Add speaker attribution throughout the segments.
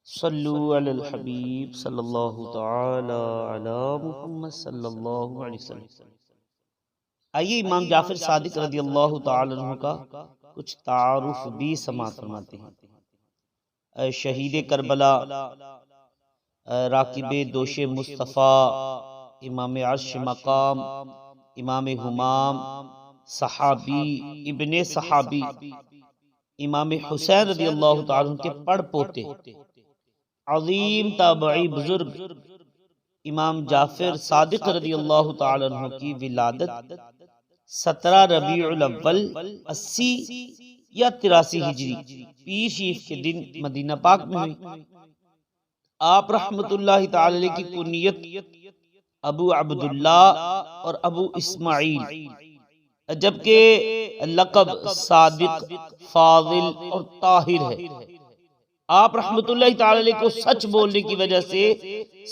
Speaker 1: صلو علی الحبیب صلی اللہ تعالی علی محمد صلی اللہ علیہ وسلم۔ آئیے امام جعفر صادق رضی اللہ تعالی عنہ کا کچھ تعارف بھی سماعت فرماتے ہیں۔ شہید کربلا، راکب دوش مصطفیٰ، امام عرش مقام، امام حمام، صحابی ابن صحابی، امام حسین رضی اللہ تعالی عنہ کے پڑ پوتے، عظیم تابعی بزرگ امام جعفر صادق رضی اللہ تعالی عنہ کی ولادت 17 ربیع الاول 80 یا 83 ہجری پیر شریف کے دن مدینہ پاک میں ہوئی۔ آپ رحمت اللہ تعالی علیہ کی کنیت ابو عبداللہ اور ابو اسماعیل، جبکہ لقب صادق، فاضل اور طاہر ہے۔ آپ رحمت اللہ تعالی علیہ کو سچ بولنے کی وجہ سے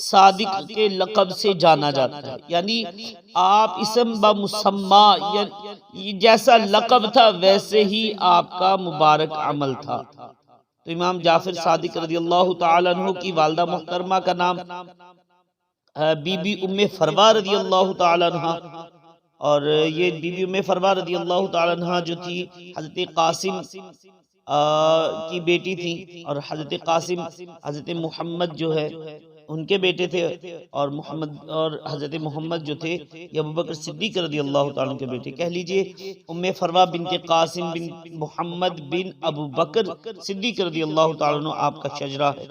Speaker 1: صادق کے لقب سے جانا جاتا ہے، یعنی آپ اسم بمسمى، جیسا لقب تھا ویسے ہی آپ کا مبارک عمل تھا۔ تو امام جعفر صادق رضی اللہ تعالی عنہ کی والدہ محترمہ کا نام بی بی ام فروہ رضی اللہ تعالی عنہ، اور یہ بی بی ام فروہ رضی اللہ تعالی عنہ جو تھی حضرت قاسم کی بیٹی تھی، اور حضرت قاسم حضرت محمد جو ہے ان کے بیٹے تھے، اور حضرت محمد جو تھے یہ ابوبکر صدیق رضی اللہ تعالیٰ عنہ کے بیٹے۔ کہہ لیجئے ام فروہ بنت قاسم بن محمد بن ابوبکر صدیق رضی اللہ تعالیٰ عنہ آپ کا شجرہ ہے،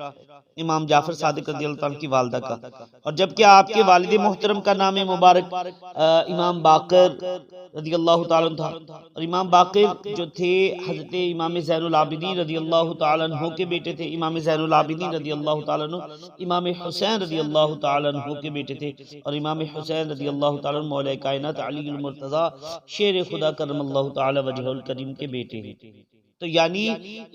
Speaker 1: امام جعفر صادق رضی اللہ تعالیٰ عنہ کی والدہ کا۔ اور جبکہ آپ کے والد محترم کا نام مبارک امام باقر رضی اللہ تعالیٰ عنہ تھا، اور امام باقر جو تھے حضرت امام زین العابدین رضی اللہ تعالیٰ عنہ کے بیٹے تھے۔ امام زین العابدین رضی اللہ تعالیٰ عنہ امام حسین رضی اللہ تعالیٰ عنہ کے بیٹے تھے، اور امام حسین رضی اللہ تعالیٰ عنہ مولا کائنات علی المرتضیٰ شیر خدا کرم اللہ تعالیٰ وجہ الکریم کے بیٹے ہیں۔ تو یعنی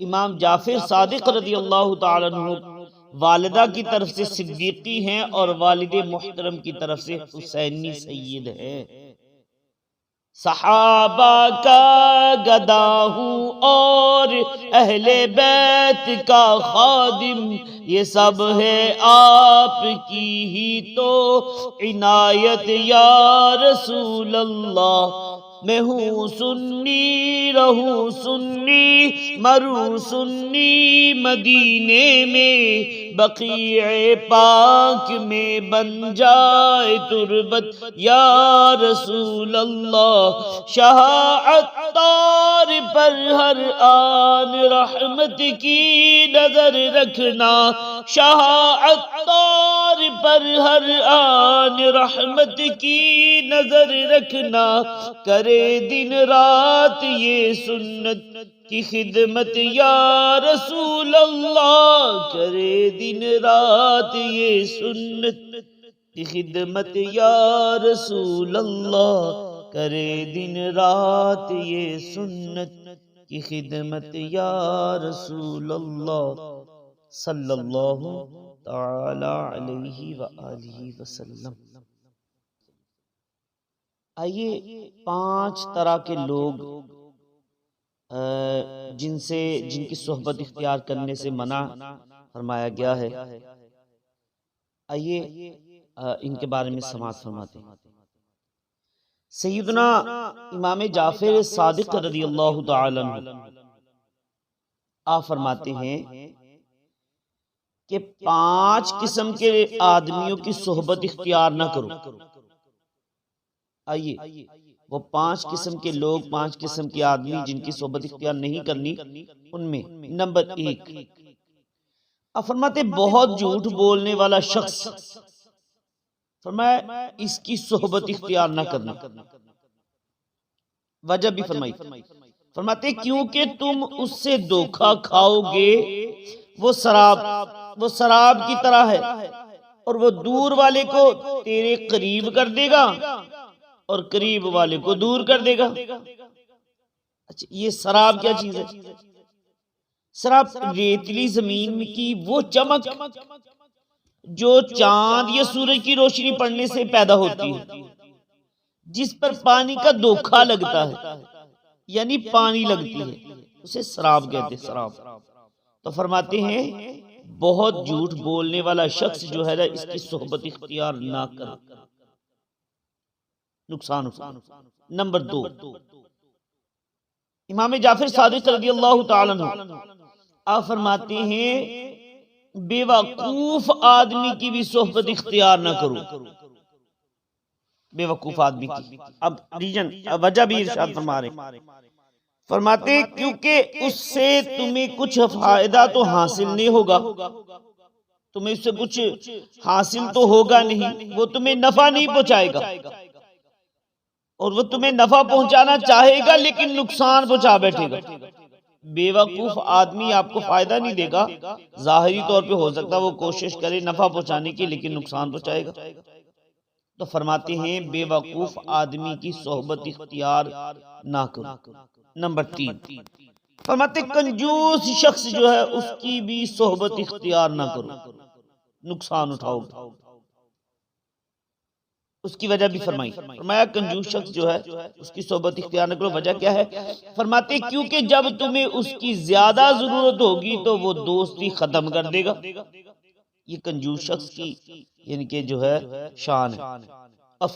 Speaker 1: امام جعفر صادق رضی اللہ تعالیٰ عنہ والدہ کی طرف سے صدیقی ہیں، اور والد محترم کی طرف سے حسینی سید ہے۔ صحابہ کا گدا ہوں اور اہل بیت کا خادم، یہ سب ہے آپ کی ہی تو عنایت یا رسول اللہ۔ میں ہوں سنی رہوں سنی مروں سنی مدینے میں، بقیع پاک میں بن جائے تربت یا رسول اللہ۔ شاہ عطار پر ہر آن رحمت کی نظر رکھنا، شاہ عطار پر ہر آن رحمت کی نظر رکھنا، کرے دن رات یہ سنت کی خدمت یا رسول اللہ، کرے دن رات یہ سنت کی خدمت یا رسول اللہ، کرے دن رات یہ سنت کی خدمت یا رسول اللہ صلی اللہ تعالی علیہ وآلہ وسلم۔ آئیے 5 طرح کے لوگ جن کی صحبت اختیار کرنے سے منع فرمایا گیا ہے، آئیے ان کے بارے میں سماعت فرماتے ہیں۔ سیدنا امام جعفر صادق رضی اللہ تعالی عنہ آپ فرماتے ہیں کہ 5 قسم کے آدمیوں کی صحبت اختیار نہ کرو۔ آئیے وہ 5 قسم کے لوگ، 5 قسم کے آدمی جن کی صحبت اختیار نہیں کرنی، ان میں نمبر 1 آپ فرماتے بہت جھوٹ بولنے والا شخص، فرمایا اس کی صحبت اختیار نہ کرنا۔ وجہ بھی فرمائی، فرماتے کیونکہ تم اس سے دھوکہ کھاؤ گے، وہ شراب کی طرح ہے، اور وہ دور والے کو تیرے قریب کر دے گا اور قریب والے کو دور کر دے گا۔ اچھا یہ شراب کیا چیز ہے؟ شراب ریتلی زمین کی وہ چمک جو چاند یا سورج کی روشنی پڑنے سے پیدا ہوتی ہے، جس پر پانی کا دھوکہ لگتا ہے، یعنی پانی لگتی ہے، اسے شراب کہتے ہیں۔ شراب تو فرماتے ہیں بہت جھوٹ بولنے والا شخص جو ہے نا اس کی صحبت اختیار نہ کرے، نقصان اٹھائے۔ نمبر 2، امام جعفر صادق رضی اللہ تعالیٰ عنہ آپ فرماتے ہیں بے وقوف آدمی کی بھی صحبت اختیار نہ کرو، بے وقوف آدمی کی۔ اب ریجن وجہ بھی ارشاد فرما رہے، فرماتے ہیں کیونکہ اس سے تمہیں کچھ فائدہ تو حاصل نہیں ہوگا، تمہیں اس سے کچھ حاصل تو ہوگا نہیں، وہ تمہیں نفع نہیں پہنچائے گا، اور وہ تمہیں نفع پہنچانا چاہے گا لیکن نقصان پہنچا بیٹھے گا۔ بے وقوف آدمی آپ کو فائدہ نہیں دے گا، ظاہری طور پہ ہو سکتا وہ کوشش کرے نفع پہنچانے کی لیکن نقصان پہنچائے گا۔ تو فرماتے ہیں بے وقوف آدمی کی صحبت اختیار نہ کرو۔ نمبر 3، فرماتے کنجوس شخص جو ہے اس کی بھی صحبت اختیار نہ کرو، نقصان اٹھاؤ۔ اس کی وجہ بھی فرمایا کنجوس شخص جو ہے اس کی صحبت اختیار نہ کرو، وجہ کیا ہے؟ فرماتے کیونکہ جب تمہیں اس کی زیادہ ضرورت ہوگی تو وہ دوستی ختم کر دے گا۔ یہ کنجوس شخص کی یعنی کہ جو ہے شان ہے۔ اور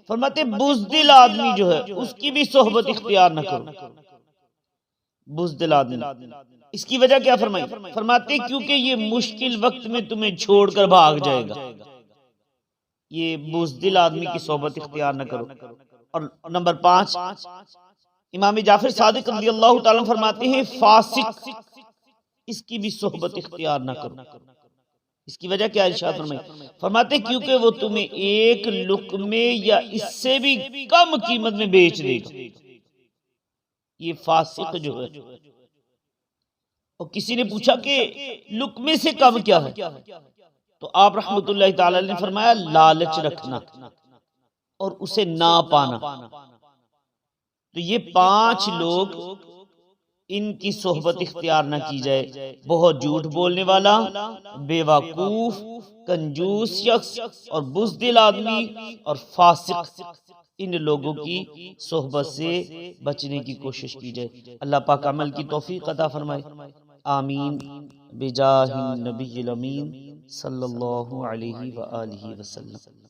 Speaker 1: فرماتے بزدل آدمی جو ہے اس کی بھی صحبت اختیار نہ کرو، بزدل آدمی۔ اس کی وجہ کیا فرماتے کیونکہ یہ مشکل وقت میں تمہیں چھوڑ کر بھاگ جائے گا، یہ بزدل آدمی کی صحبت اختیار نہ کرو۔ اور نمبر 5، امام جعفر صادق رضی اللہ تعالیٰ فرماتے ہیں فاسق، اس کی بھی صحبت اختیار نہ کرو۔ اس کی وجہ کیا ارشاد فرماتے کیونکہ وہ تمہیں ایک لقمے یا اس سے بھی کم قیمت میں بیچ دے گا، یہ فاسق جو ہے۔ اور کسی نے پوچھا کہ لقمے سے کم کیا ہے، تو آپ رحمت اللہ تعالی نے فرمایا لالچ رکھنا اور اسے نہ پانا۔ تو یہ 5 لوگ ان کی صحبت اختیار نہ کی جائے، بہت جھوٹ بولنے والا، بے وقوف، کنجوس شخص اور بزدل آدمی اور فاسق، ان لوگوں کی صحبت سے بچنے کی کوشش کی جائے۔ اللہ پاک عمل کی توفیق عطا فرمائے، آمین بجاہ النبی الامین صلی اللہ علیہ وآلہ وسلم۔